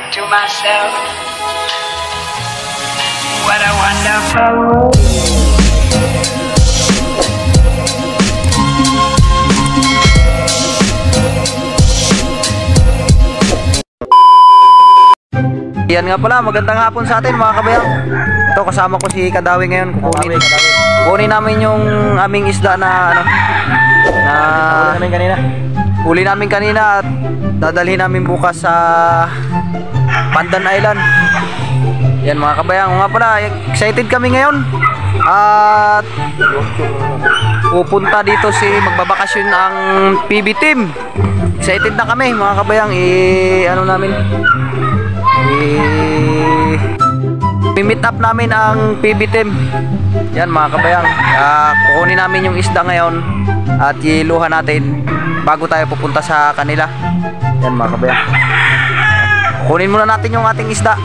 think to myself, what a wonderful world. Yan nga pala, magandang hapon sa atin mga kabayan. Ito kasama ko si Kadawi ngayon. Kunin namin yung aming isda na huli namin kanina at dadalhin namin bukas sa Pandan Island. Yan mga kabayan, nga pala excited kami ngayon at pupunta dito si magbabakasyon ang PB team. Excited na kami mga kabayan, meet up namin ang PB team. Yan mga kabayang, kukunin namin yung isda ngayon at iluhan natin bago tayo pupunta sa kanila. Yan mga kabayang, kukunin muna natin yung ating isda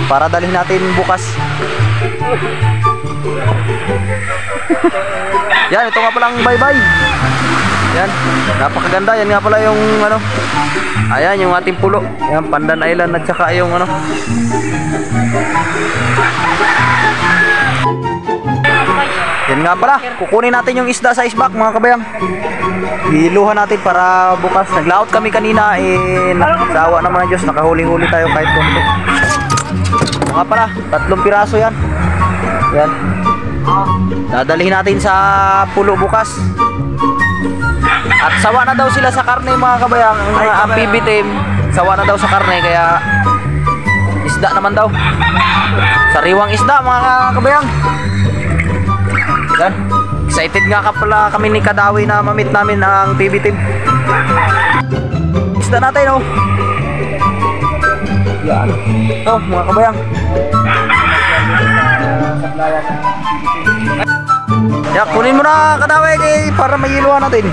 para dalhin natin bukas. Yan, ito nga palang bye-bye. Yan, napakaganda. Yan nga pala yung ayan yung ating pulo. Yan, Pandan Island at saka yung yan nga pala, kukunin natin yung isda sa isbak mga kabayang. Hiluhan natin para bukas. Naglaot kami kanina sa awa naman ng Diyos, nakahuli-huli tayo kahit konti. Nga pala, 3 piraso yan. Yan, dadalhin natin sa pulo bukas. At sawa na daw sila sa karne mga kabayang. Ang PB team sawa na daw sa karne, kaya isda naman daw. Sariwang isda mga kabayang. Yan, excited nga pala kami ni Kadawi na mamit namin ang PB team. Isda natin yan, ito mga kabayang. Yan, kunin mo na Kadawi para mayiluan natin.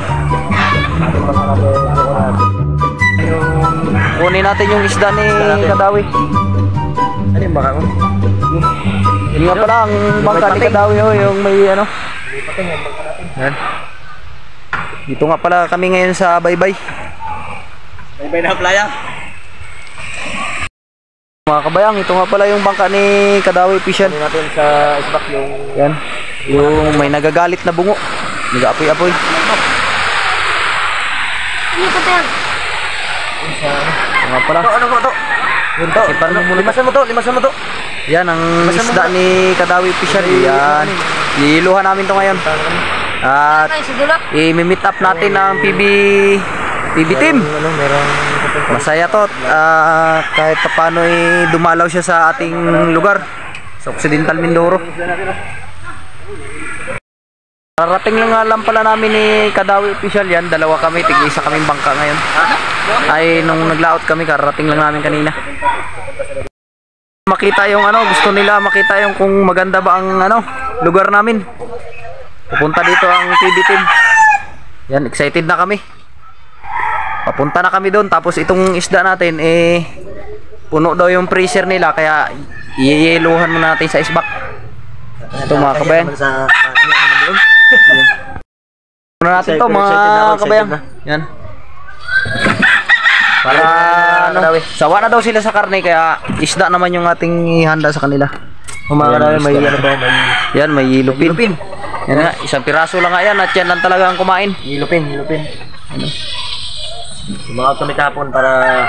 Kunin natin yung isda ni Kadawi. Ano yung baka mo? Yun nga pala ang bangka ni Kadawi, yung may yan. Dito nga pala kami ngayon sa baybay. Baybay na playa. Mga kabayang, ito nga pala yung bangka ni Kadawi Official. Kunin natin sa isbak yung yan, yung may nagagalit na bungo. Nag-apoy-apoy. Ano ko tayo? Nga pala. Ito. Yun to. Limasan mo to. Yan ang isda ni Kadawi Official. Yan. Iluhan namin to ngayon. At i-meet up natin ang PB team. Masaya to. Kahit paano dumalaw siya sa ating lugar, sa Occidental Mindoro. Rarating lang pala namin ni Kadawi Official yan. Dalawa kami, tig-isa kaming bangka ngayon. Ay nung naglaot kami, kararating lang namin kanina. Makita yung gusto nila makita yung kung maganda ba ang lugar namin. Pupunta dito ang PB team. Yan, excited na kami. Papunta na kami doon, tapos itong isda natin puno daw yung freezer nila, kaya iyeluhan muna natin sa isbak. Ito mga kabayan. Muna natin to mga kabayan. Yan. Para sawa na daw sila sa karne, kaya isda naman yung ating ihanda sa kanila. Mga Kadawi, may yan, may yilupin. Yan nga, isang piraso lang nga yan at yan lang talaga ang kumain. Yilupin. Sumakot kami kahapon para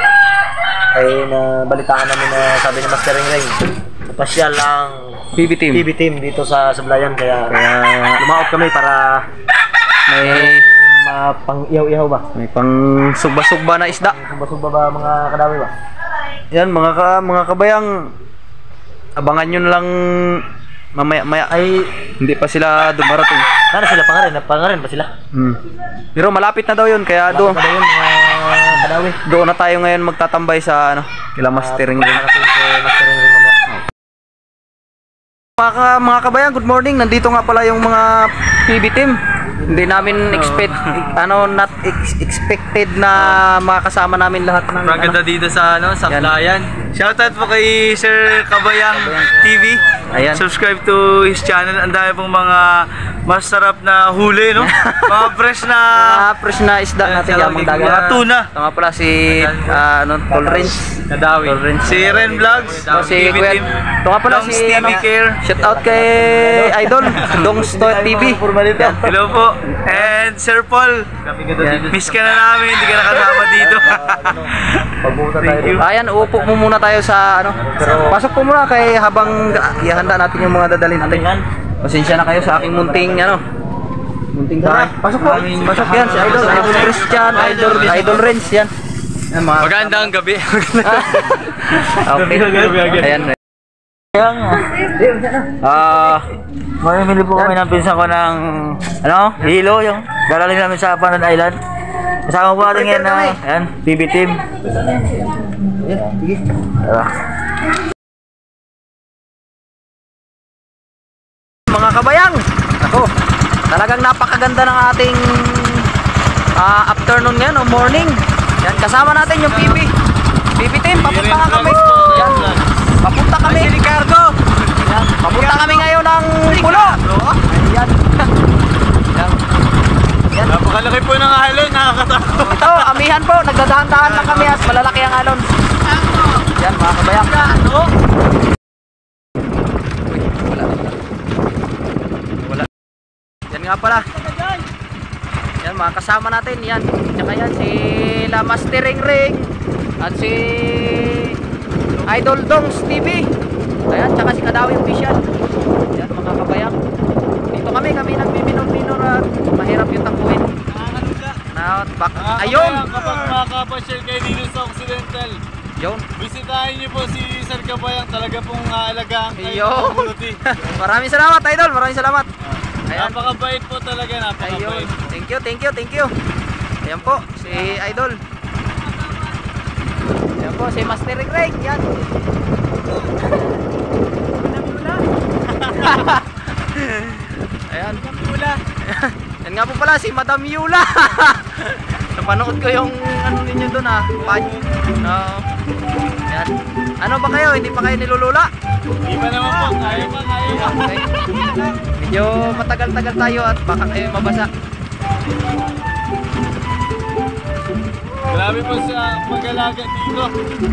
na balitaan namin na sabi ni Master Ring pasyal lang PB team dito sa Sablayan, kaya lumakot kami para may pang ihaw-ihaw ba? May pang sugba-sugba na isda. Sugba-sugba ba mga Kadawi ba? Yan mga kabayang, abangan nyo lang mamaya ay hindi pa sila dumarating. Sana sila pangarin pa sila. Pero malapit na daw yun, kaya doon mga Kadawi. Doon na tayo ngayon magtatambay sa kila Master Ring. Mga kabayan, good morning. Nandito nga pala yung mga PB team. Hindi namin expected na makasama namin lahat ng dito sa Sablayan. Shoutout po kay Sir Kabayang TV. Ayan. Subscribe to his channel. Ang dami pong mga masarap na huli, no? Mga fresh na Fresh na isda natin yung mga dagat. mga tuna. Ito nga pala si Tolerance. Nadawi. Si Ren Vlogs. Si TV Kuya. team. Ito nga pala Dongs si TV Care. shout out kay Idol Dongs TV. Yan. Hello po. And Sir Paul. Miss ka na namin. Hindi ka nakasama dito. Thank you. Ayan, upo mo muna tayo sa pasok po muna kay habang ihanda natin yung mga dadalhin natin. Pasensya na kayo sa aking munting munting bahay. Pasok po. Pasok yan si Idol Christian, Idol Renz yan. Magandang gabi. Okay. Ayan. Mamimili po kami ng pinsan ko ng hilo, yung daraling namin sa Panon Island. Kasama po natin yan na PB team. Mga kabayang, ako, talagang napakaganda ng ating afternoon ngayon o morning. Yan, kasama natin yung PB team, papunta nga kami. Yan, papunta kami. Ricardo. Yan, papunta kami ngayon ng pulo. Ayan. Yan. Yan. Napakalaki po ng alon. Nakakatakot. Ito, amihan po, nagdadahan-dahan lang kami at malalaki ang alon. Yan, mga kabayang. Yan nga pala. Yan mga kasama natin. Yan. Tsaka yan si La Mastering Ring at si Idol Dongs TV. Ayan, tsaka si Kadawi Official. Yan mga kabayang. Dito kami nagmiminor-minor at mahirap yung takbuhin. Ayun! Kapag makakapasyal kayo dito sa Occidental, Yun. bisitahin niyo po si Sir Kabayang. Talaga pong aalagaan kayo Ayun. ng mabuti. Maraming salamat, Idol. Maraming salamat. Ayan. Napakabait po talaga, Ayun. napakabait. Thank you. Ayan po, si Idol. Ayan po, si Master Ring. Yan. Ayan. Yan nga po pala, si Madam Yula. Napanood ko yung ano ninyo doon yan. Ano ba kayo? Hindi pa kayo nilulula? Di ba naman po? Kaya pa. Okay. Medyo matagal-tagal tayo at baka kayo mabasa. Grabe po sa mag-alaga dito.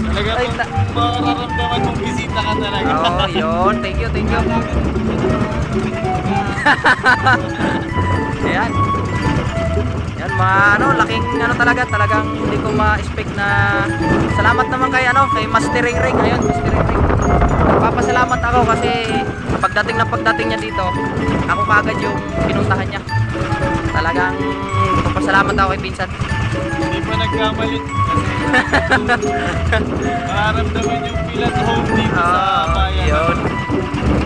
Talaga Ay, pong mararamdaman mong bisita ka talaga. Oh, yun. Thank you. Ayan. Yan, laking talagang hindi ko ma-expect na salamat naman kay Mastering Ring. Ayun, Mastering Ring. Nagpapasalamat ako kasi pagdating niya dito, ako kaagad yung pinuntahan niya. Talagang nagpapasalamat ako kay Pinsan. Hindi pa nagkamali kasi mararamdaman yung feel at home dito sa bayan. Yun.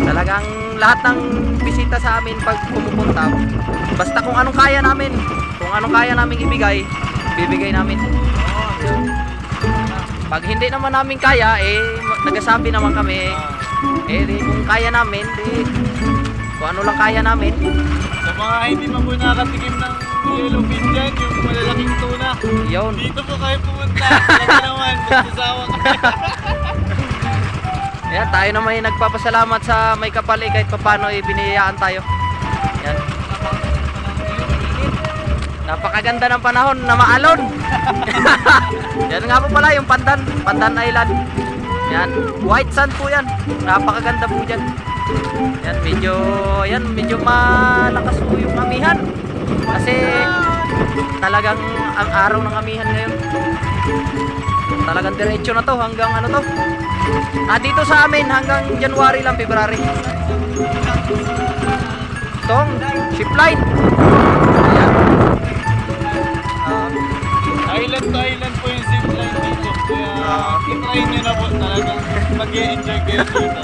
Talagang lahat ng bisita sa amin pag pumupunta, basta kung anong kaya namin ibigay, bibigay namin. Pag hindi naman namin kaya, nagsasabi naman kami, kung kaya namin, kung ano lang kaya namin. Sa mga hindi pa po nakatikim ng yellowfin dyan, yung malalaking tuna, Yun. dito po kayo pumunta. Talaga naman, magsasawa kayo. Yan, tayo naman ay nagpapasalamat sa may kapal kahit paano biniyayaan tayo. Yan. Napakaganda ng panahon na maalon. Yan nga po pala yung Pandan Island. Yan, white sand po yan. Napakaganda po dyan. Yan, medyo malakas po yung amihan. Kasi talagang ang araw ng amihan ngayon. Talagang diretso na to hanggang dito sa amin hanggang January lang, February. Itong ship line. Island to island po yung zipline dito. Kaya itry nyo na po talagang mag-i-enjoy kayo dito.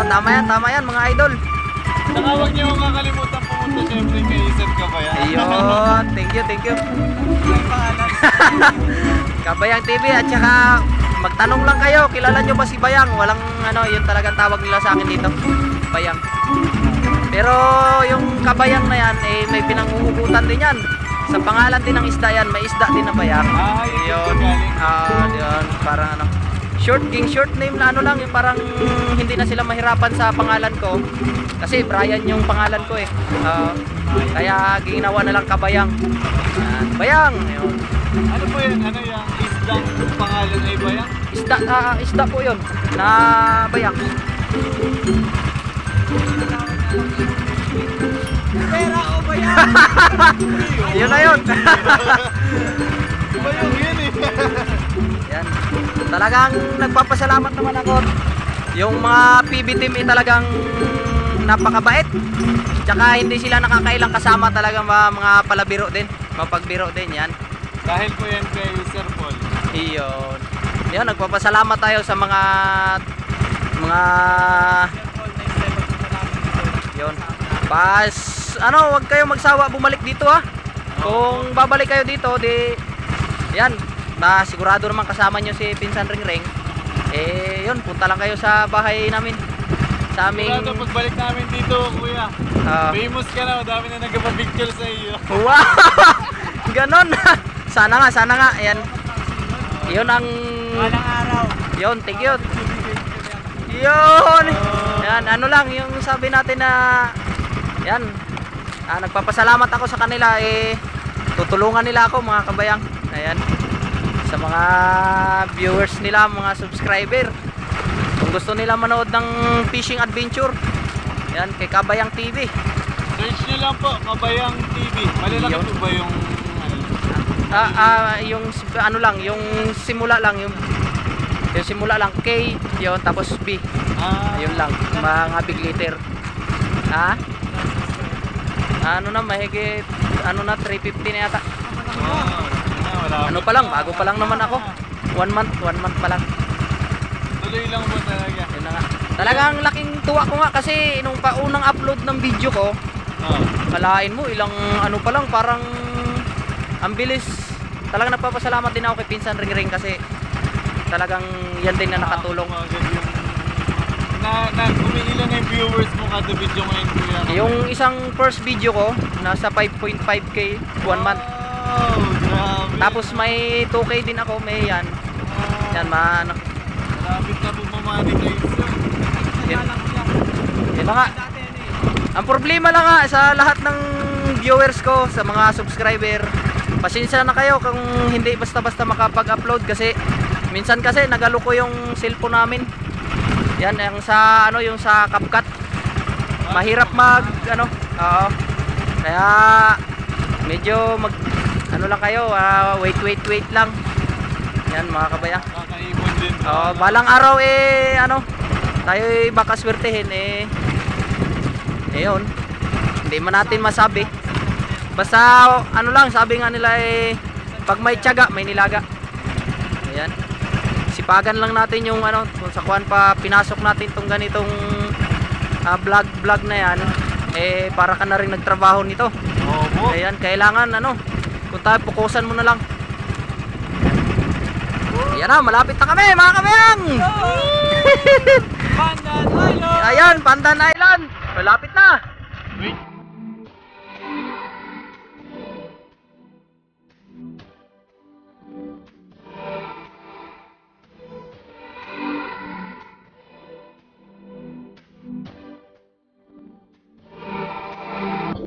Tama yan mga idol. Saka huwag nyo kakalimutan pumunta syempre kay Sir Kabayang. Ayun, thank you. Kabayang TV at saka magtanong lang kayo, kilala nyo ba si Bayang? Walang yun talagang tawag nila sa akin dito, Bayang. Pero yung Kabayang na yan, may pinanguhugutan din yan. Sa pangalan din ng isda yan, may isda din na Bayang. Yun. Yun, parang short name na ano lang, yung parang hindi na sila mahirapan sa pangalan ko. Kasi Brian yung pangalan ko eh. Kaya ginawa na lang Kabayang. Bayang. Yun. Ano po yan? Ano yung isdang pangalan ay Bayang? Isda po yun na Bayang. Pera o Bayang? Yun na yun. Bayang yun eh. Yan. Talagang nagpapasalamat naman ako. Yung mga PB team ay talagang napakabait. Tsaka hindi sila nakakailang kasama, talaga mga palabiro din. Mapagbiro din yan. Dahil po yan kay Sir Paul. Iyon. Yan, nagpapasalamat tayo sa mga yun. Pas ano, wag kayong magsawa bumalik dito ha. Kung babalik kayo dito, di yan, na sigurado naman kasama nyo si Pinsan Ringreng. Eh yun, punta lang kayo sa bahay namin. Sa aming Sigurado pagbalik namin dito, kuya. Famous ka na, dami na nagpa-picture sa iyo. Wow! Ganon. Sana nga. Ayan. Yun ang Walang araw. yun, thank you. Yun. Yan, ano lang yung sabi natin na yan. Nagpapasalamat ako sa kanila, eh tutulungan nila ako, mga kabayang. Ayan. Sa mga viewers nila, mga subscriber. Kung gusto nila manood ng fishing adventure, yan, kay Kabayang TV. Search nyo lang po, Kabayang TV. Malalaki Yun. po ba yung Yung ano lang, yung simula lang, yung simula lang K, yun, tapos B. Yun lang, mga big letter. Ano na, mahigit ano na, 350 na yata. Ano pa lang, bago pa lang naman ako. 1 month pa lang. Tuloy lang po talaga. Yun na nga. Talagang laking tuwa ko nga kasi nung paunang upload ng video ko, kalain mo ilang ano pa lang, parang ang bilis. Talagang nagpapasalamat din ako kay Pinsan Ringreng kasi talagang yan din na nakatulong. Kumiilan na yung viewers mo kada video ngayon, kuya? Yung isang first video ko, nasa 5.5k 1 month. Oh, grabe. Tapos may 2k din ako, may yan. Yan, Malapit na po mamonetize. Yun na nga. Ang problema lang nga sa lahat ng viewers ko, sa mga subscriber, pasensya na kayo kung hindi basta-basta makapag-upload kasi minsan kasi nagalo ko yung cellphone namin. Yan, yung sa ano, yung sa CapCut. Mahirap mag ano, oo. Kaya medyo ano lang kayo, wait lang. Yan, mga kabayang. Kakaibon din. Balang araw ano, tayo baka swertehin yun. Hindi man natin masabi. Basta ano lang, sabi nga nila pag may tiyaga, may nilaga. Ayan. Sipagan lang natin yung ano, kung sa kuan pa pinasok natin tong ganitong vlog na yan, para ka na rin nagtrabaho nito. Opo. Ayan, kailangan ano, kung tayo pukusan mo na lang. Ayan na, malapit na kami, mga kabayang. Pandan Island! Ayan, Pandan Island. Malapit na. Wait.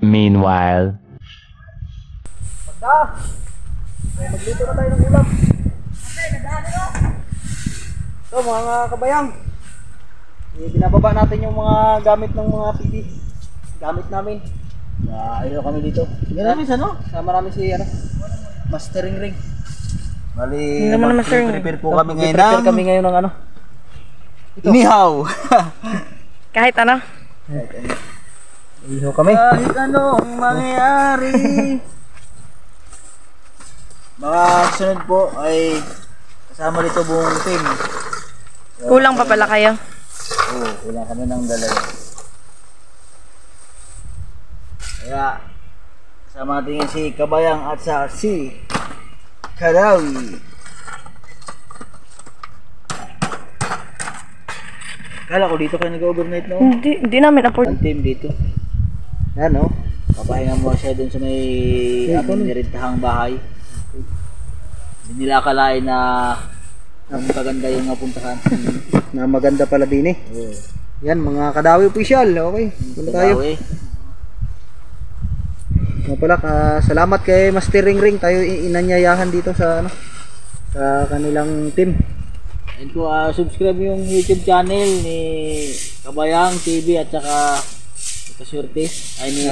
Meanwhile. Magluto na tayo ng ulam. So mga kabayang, binababa natin yung mga gamit ng mga PB. Gamit namin. Ayun kami dito. Ganun sa ano? Sama namin si ano, Mastering Ring. Bali, prepare po kami ngayon Prepare kami ngayon ng ano. Inihaw. Kahit ano? Iho kami. Kahit anong mangyayari. Mga sunod po ay kasama dito buong team. Kulang pa pala kayo. Oo, kulang kami ng dalawa. Kaya kasama natin si Kabayang at sa si Karawi. Kala ko dito kayo nag-overnight, no? Hindi namin afford. Ang team dito. Yan, no? Papahinga mo siya dun sa may aming niritahang bahay. Hindi nila akalain na Ang maganda yung napuntahan. Na maganda pala din eh. Yan, mga Kadawi official. Okay, punta tayo. Nga pala, salamat kay Master Ring Ring. Tayo inanyayahan dito sa ano, sa kanilang team. And ko subscribe yung YouTube channel ni Kabayang TV at saka Kasurte. Ay ni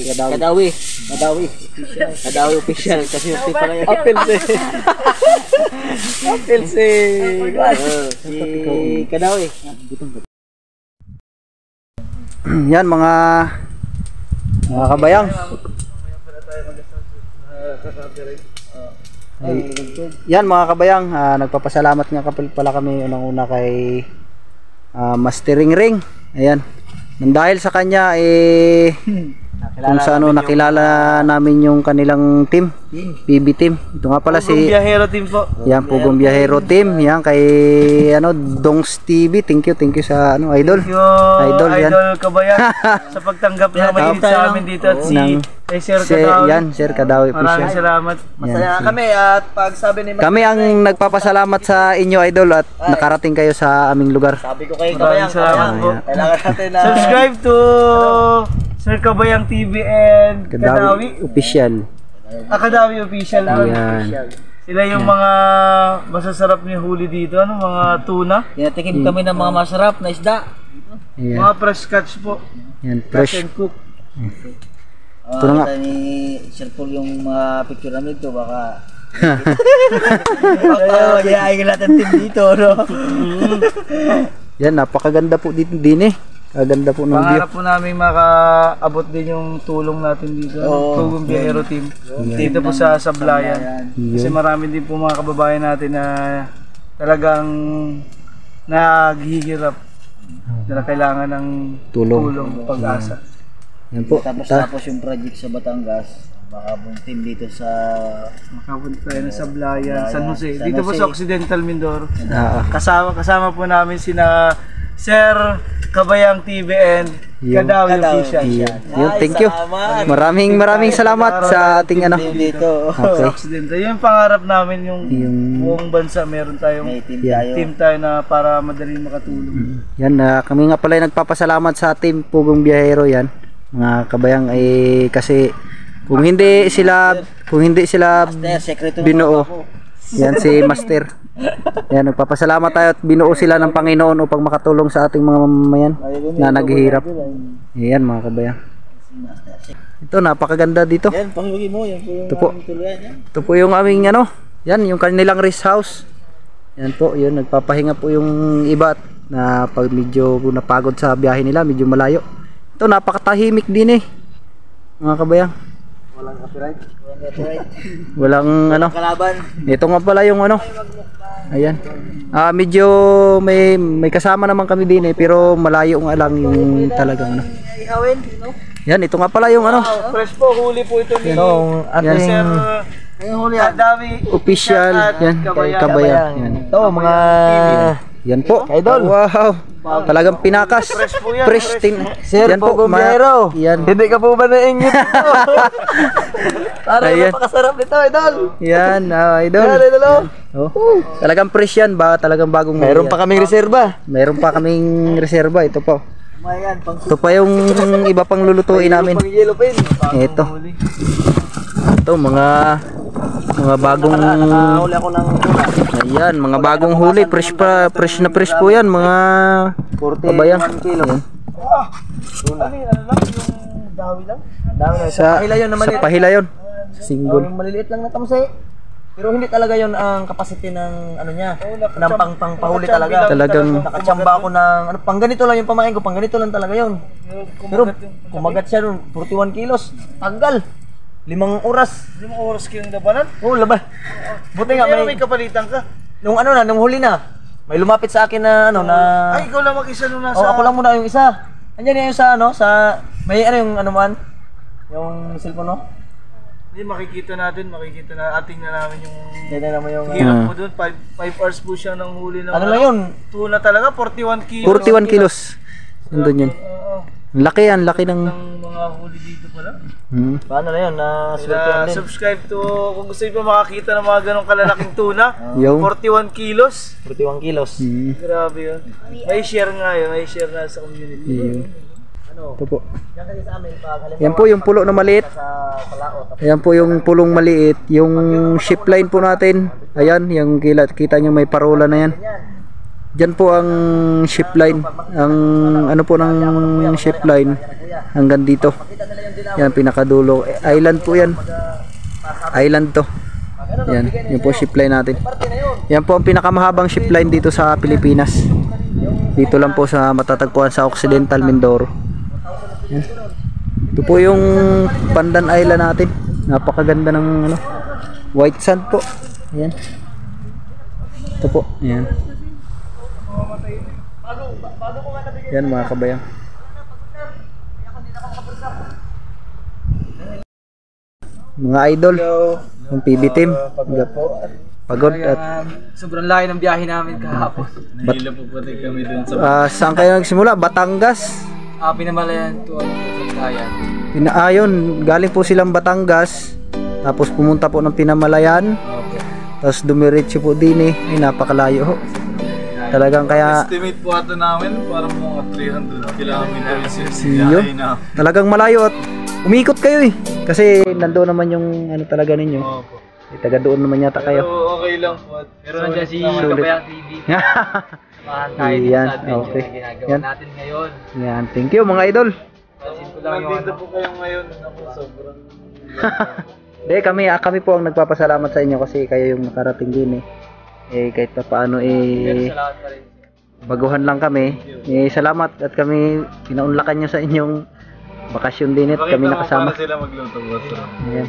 Kadawi. Kadawi official. Kasurte pala yun. Apel si Kadawi. Yan mga kabayang. Yan mga kabayang, nagpapasalamat nga pala kami unang-una kay Master Ring Ring. Ayan. Nang dahil sa kanya kung sa ano nakilala namin yung kanilang team, PB team. Ito nga pala Pugong Biyahero Team po. Yan, Pugong Biyahero Team. Yan kay ano Dongs TV. Thank you sa ano idol. Thank you, Idol, yan. Idol Kabayan sa pagtanggap na mainit sa amin dito at kay Sir Kadawi. Yan, Sir Kadawi Maraming official. salamat. Masaya kami at pag sabi ni Kami ang nagpapasalamat sa inyo idol at nakarating kayo sa aming lugar. Sabi ko kay Maraming salamat po. kailangan natin na Subscribe to Sir Kabayang TV and Kadawi. Official. Kadawi official. Yan. Sila yung mga masasarap ni huli dito, ano, mga tuna, tinatikim kami ng mga masarap na isda. Yan. mga fresh catch po. Yan, Fresh fresh. and cook. Ito na nga. Kita ni Sir Paul yung mga picture namin dito baka ay natin team dito, no? Yan, napakaganda po dito din eh. Kaganda po ng view. Pangarap po namin makaabot din yung tulong natin dito. Pugong Biyahero Team. Dito po sa Sablayan. Kasi marami din po mga kababayan natin na talagang naghihirap na kailangan ng tulong pag-asa. Yan po. Tapos yung project sa Batangas, baka buong team dito sa Makapunta tayo ng Sablayan, San Jose. Dito po sa Occidental Mindoro. Ah, Kasama po namin sina Sir Kabayang TV and Kadawi Official. Yun, thank you. Maraming salamat sa ating ano. dito. Okay. Occidental. Yun yung pangarap namin, yung buong bansa meron tayong May team tayo. team tayo na para madaling makatulong. Yan, kami nga pala ay nagpapasalamat sa team Pugong Biyahero yan. Mga kabayang ay kasi kung hindi sila Sekreto binuo. Yan si Master. Yan, nagpapasalamat tayo at binuo sila ng Panginoon upang makatulong sa ating mga mamamayan na naghihirap. Yan mga kabayang. Ito, napakaganda dito. Yan, pakiwagi mo, yan po yung Ito po. aming tuluyan yan. Ito po yung aming ano, yan yung kanilang rest house. Yan po, yun nagpapahinga po yung iba na pag medyo napagod sa biyahe nila, medyo malayo. Ito napakatahimik din eh. Mga kabayang. Walang copyright. Walang ano. Kalaban. Ito nga pala yung ano. Ayan. Medyo may kasama naman kami din eh, pero malayo nga lang yung talagang ano. Ihawin, no? Yan, ito nga pala yung ano. Fresh po, huli po ito ni Yan. Sir Kadawi Official. Yan, kabayang. Yan. Ito, mga Yan po. Idol. Wow. Talagang pinakas. Fresh po yan. Fresh tin. Sir Yan po, Pugong Biyahero. Yan. Hindi ka po ba nainggit ito? Parang Ayan. napakasarap nito, idol. Yan, idol. Yan, idol. Oh. Talagang fresh yan ba? Talagang bagong Mayroon pa kaming reserba. Meron pa kaming reserba. Ito po. Mayan, pang Ito pa yung iba pang lulutuin namin. yellow pen. Ito. Ito mga bagong Nakahuli ako ng tuna. ayan, mga bagong huli, fresh na fresh po yan, mga kabayang. 41 kilo. Ayan. Ano lang, yung dawi lang? Sa Pahilayon na maliit. Sa pahilayon. Single. Yung maliliit lang na tamsay. Pero hindi talaga yon ang capacity ng ano niya, ng pangpahuli talaga. Talagang Nakachamba ako ng ano, pang ganito lang yung pamain ko, pang ganito lang talaga yon. Pero kumagat siya doon, 41 kilos. Tagal. 5 oras. 5 oras kayong labanan? Oh, laban. Buti nga Pero may may kapalitan ka. nung ano na, nung huli na. May lumapit sa akin na ano na Ay, ikaw lang mag-isa nung nasa... oh, ako lang muna yung isa. Andiyan yung sa ano, sa may ano yung ano man, yung cellphone no? Hindi, makikita na ating na namin yung... Tignan naman yung Hirap mo doon, 5 hours po siya ng huli ng... ano lang yun? Tuna talaga, 41 kilos. 41 kilos. Nandun yun. Oo. Laki yan, laki ng... Ang mga huli dito pala. Paano na yun? Kaya subscribe to kung gusto niyo pa makakita ng mga ganong kalalaking tuna. Yung 41 kilos. 41 kilos. Grabe yun. May share nga yun. May share na sa community. Ito po. Yan po yung pulo na maliit. Ayan po yung pulong maliit. Yung ship line po natin. Ayan, yung kita nyo may parola na yan. Diyan po ang ship line. Ang ano po ng ship line hanggang dito. Yan pinakadulo. Island po yan. Island to. Yan, yun po ship line natin. Yan po ang pinakamahabang ship line dito sa Pilipinas. Dito lang po sa matatagpuan sa Occidental Mindoro. Yan. Ito po yung Pandan Island natin. Napakaganda ng ano, white sand po. Yan. Ito po. Yan. Yan mga kabayan. Mga idol, yung PB team. Pagod at Sobrang layo ng biyahe namin kahapon. Nahila po pati kami dun sa... saan kayo nagsimula? Batangas. Pinamalayan to Sagayan. Pinaayon, galing po silang Batangas. Tapos pumunta po ng Pinamalayan. Tapos dumiretso po din eh. Ay, napakalayo ho. Talagang kaya Estimate po ito namin para mga 300 kilometers Yun. Talagang malayo at umikot kayo eh. Kasi nandoon naman yung ano talaga ninyo. Opo. Taga doon naman yata kayo. Pero okay lang po. Pero nandiyan si Sulit. Kabayang TV. Samahan tayo dito Yan, sa adventure okay. na ginagawa Yan. natin ngayon. Yan, thank you mga idol. Pansin ko lang yung Nandito po kayo ngayon. Ako sobrang... Kami po ang nagpapasalamat sa inyo kasi kayo yung nakarating din eh. Kahit pa paano salamat pa rin. baguhan lang kami. Salamat at kami pinaunlakan nyo sa inyong bakasyon din at kami nakasama. Para sila magluto, boss. Ayan.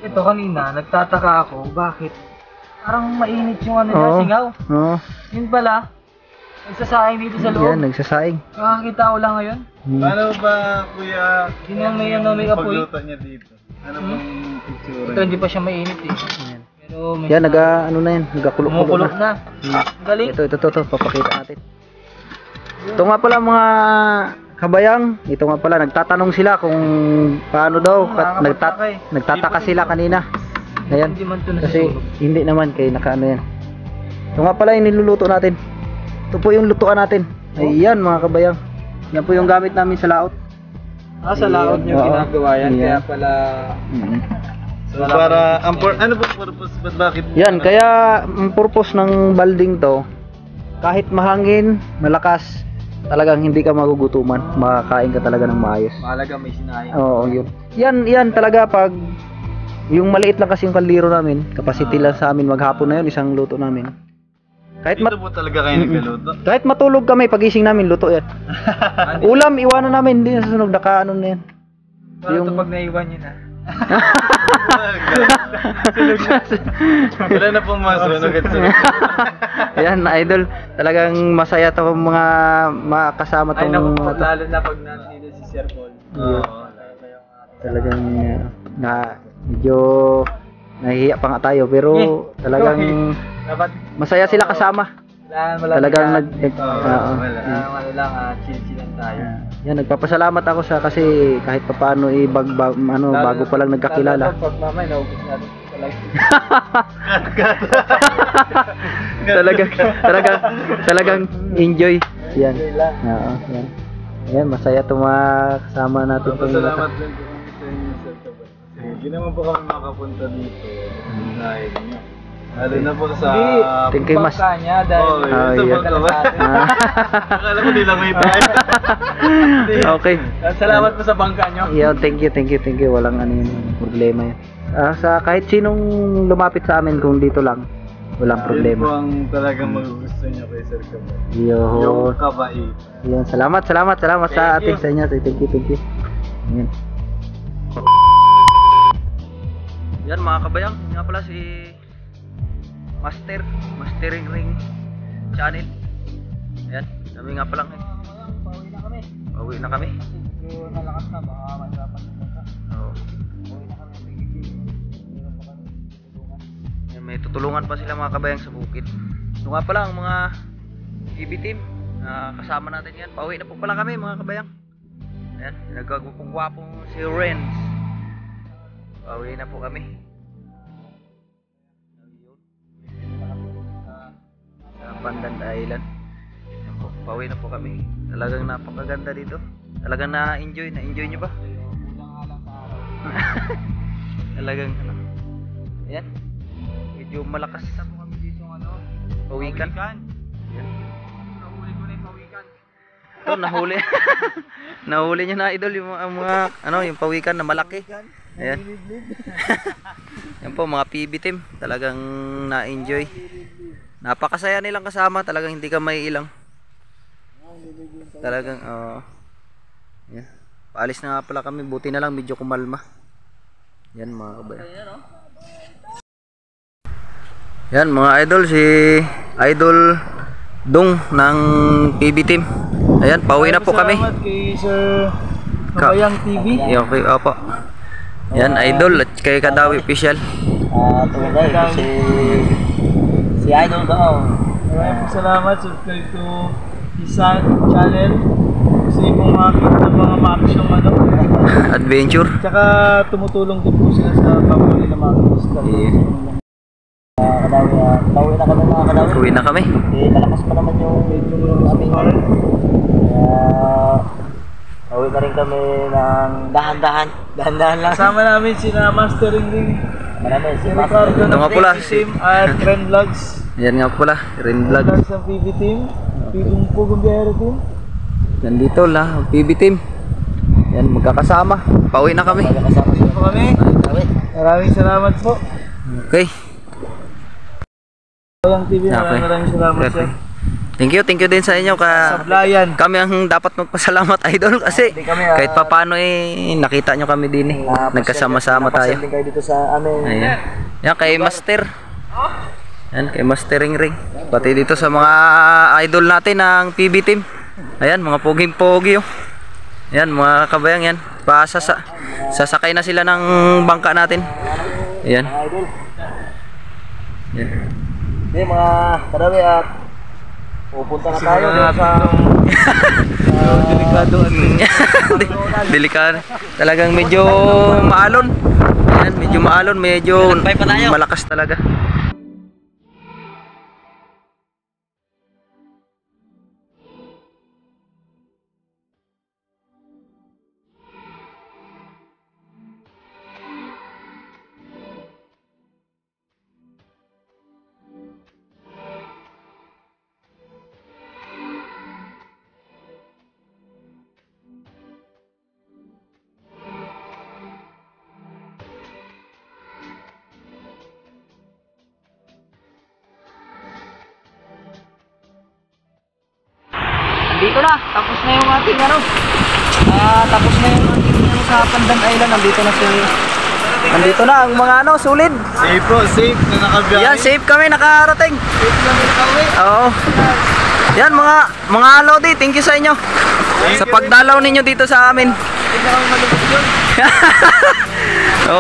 Ito kanina, nagtataka ako, bakit parang mainit yung ano Oo. na singaw. Oo. Yun pala, nagsasayang dito sa loob. Yan, nagsasaing. Nakakita ko lang ngayon. Paano ba, kuya, Yun yung may apoy. pagluto niya dito? Ano bang picture? Ito hindi pa siya mainit eh. Yan. Pero may Yan, ano na yan, nagkakulo-kulo kumukulog na. na. Galing. Ito, papakita natin. Ito nga pala mga kabayang, ito nga pala, nagtatanong sila kung paano daw, nagtataka sila kanina. Ayan, Hindi man ito kasi nasusunog. hindi naman kay nakaano yan. Ito nga pala yung niluluto natin. Ito po yung lutuan natin. Ayan mga kabayang. Yan po yung gamit namin sa laot. Sa laot nyo Oo. ginagawa yan, Ayan. kaya pala... So, para, ano po purpose? Bakit? Yan, kaya ang purpose ng balding to, kahit mahangin, malakas, talagang hindi ka magugutuman. Makakain ka talaga ng maayos. Mahalaga may sinahin. Oo, yun. Yan talaga pag yung maliit lang kasi yung kaldero namin, capacity lang sa amin maghapon na yun, isang luto namin. Kahit Dito po talaga kayo nagkaluto? kahit matulog kami, pagising namin, luto yan. Ulam, iwanan namin, hindi na sunog, nakaano na yan. Paano yung- ito pag naiwan nyo na? Wala na pong masunog at sunog. Ayan, idol, talagang masaya to mga makasama Ay tong naku po, mga to. lalo na pag nandito si Sir Paul. Oo. Talagang na medyo nahihiya pa nga tayo pero talagang Dapat masaya sila kasama. Talagang ano lang, chill lang tayo. Yan, nagpapasalamat ako sa kasi kahit papaano bago pa lang nagkakilala. Lalo na pag mamay, naubos natin talaga. talagang enjoy. Yan. Oo, yan. Yan, masaya kasama natin tong Salamat din po kami sa inyo, Sir Kabay. Kasi hindi naman po kami makapunta dito. Dahil niyo. Lalo na po sa... Thank you, Mas. Bangka niya dahil Oh, yun sa yeah. Bangka. Akala ko nilang may tayo. Okay. Salamat po sa bangka niyo. Yeah, thank you. Walang ano yun, problema yan. Sa kahit sinong lumapit sa amin kung dito lang, walang Yun po problema. ang talagang magugusto niya kay Sir Kabay. Yo. Yung kabait. Yan, salamat sa atin sa inyo. Thank you. Yan. Yan mga kabayang, nga pala si Mastering Ring Channel. Yan, kami nga pala Pauwi na kami. Pauwi na kami. Medyo nalakas na, baka masarapan na bangka. Oo. Pauwi na kami. Meron pa kami tutulungan. Yan, may tutulungan pa sila mga kabayang sa bukid. Ito nga pala ang mga EB team. Kasama natin yan. Pauwi na po pala kami mga kabayang. Ayan, nagagupong gwapong si Renz. Pauwi na po kami. Sa Pandan Island. Ayan po, pauwi na po kami. Talagang napakaganda dito. Talagang na-enjoy nyo ba? Talagang ano. Ayan. Medyo malakas sa po kami dito pawikan. Ayan. Nahuli ko na yung pawikan. Ito, nahuli. Nahuli niya na, idol, yung mga yung pawikan na malaki. Ayan. Yan po, mga PB team. Talagang na-enjoy. Napakasaya nilang kasama. Talagang hindi ka may ilang. Talagang, yan. Paalis na nga pala kami. Buti na lang, medyo kumalma. Yan mga kabayan. Yan mga idol, si Idol Dong ng PB team. Ayan, pauwi na po kami. Salamat kay Sir Kabayang TV. Okay, opo. Yan, Idol at kay Kadawi Official. Tuloy si Idol daw. Maraming salamat. Subscribe to Isan channel. Gusto niyo pong makakita ng mga ma-action Adventure. Tsaka tumutulong din po sila sa pamuli ng mga gusto. Kadawi, pauwi na kami mga Kadawi. Uwi na kami. Malakas pa naman yung aming pauwi na rin kami ng dahan-dahan. Dahan-dahan lang. Kasama namin sina Mastering din. Marami, si Ricardo Ito ng nga pula, PB Team at Trend Vlogs. Yan nga pala, Ren Vlog. Vlogs ng PB Team. Pugong Biyahero Team. Nandito la, PB team. Yan, magkakasama. Pauwi na kami. Kasama sila Po kami. Maraming salamat po. Okay. Kabayang TV, Okay. maraming salamat Okay. sir. Thank you din sa inyo. Sablayan. Kami ang dapat magpasalamat, Idol, kasi kahit papano nakita nyo kami din nagkasama-sama tayo. din kayo dito sa amin. Ayan. Yan kay Master. Yan kay Mastering Ring. Pati dito sa mga idol natin ng PB team. Ayan, mga poging-pogi. Ayan, mga kabayang yan. Sasakay na sila ng bangka natin. Ayan. Ayan. Hindi mga Kadawi at pupunta na tayo sa Delikado Delikado. Talagang medyo maalon. Ayan, medyo maalon, medyo malakas talaga. Dito na, tapos na yung ating tapos na yung ating sa Pandan Island. Nandito na ang mga sulid. Safe bro, safe na nakabiyahe. Yan, safe kami, nakarating. Safe na nakauwi. Oo. Yan mga Lodi, thank you sa inyo. Sa pagdalaw ninyo dito sa amin. Hindi na kami malubog yun.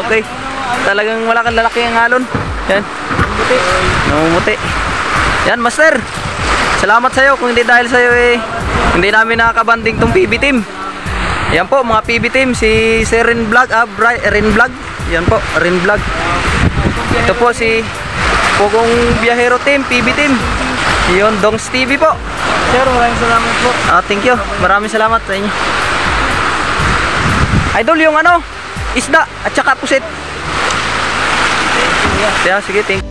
Okay. Talagang lalaki ang alon. Yan. Namumuti. Yan, Master. Salamat sa iyo. Kung hindi dahil sa iyo hindi namin nakakabanding tong PB team. Yan po mga PB team, si Ren Vlog, Ren Vlog. Yan po, Ren Vlog. Ito po si Pugong Biyahero team, PB team. Yun, Dongs TV po. Sir, maraming salamat po. Thank you. Maraming salamat sa inyo. Idol, yung isda at saka pusit. Yeah, sige, thank you.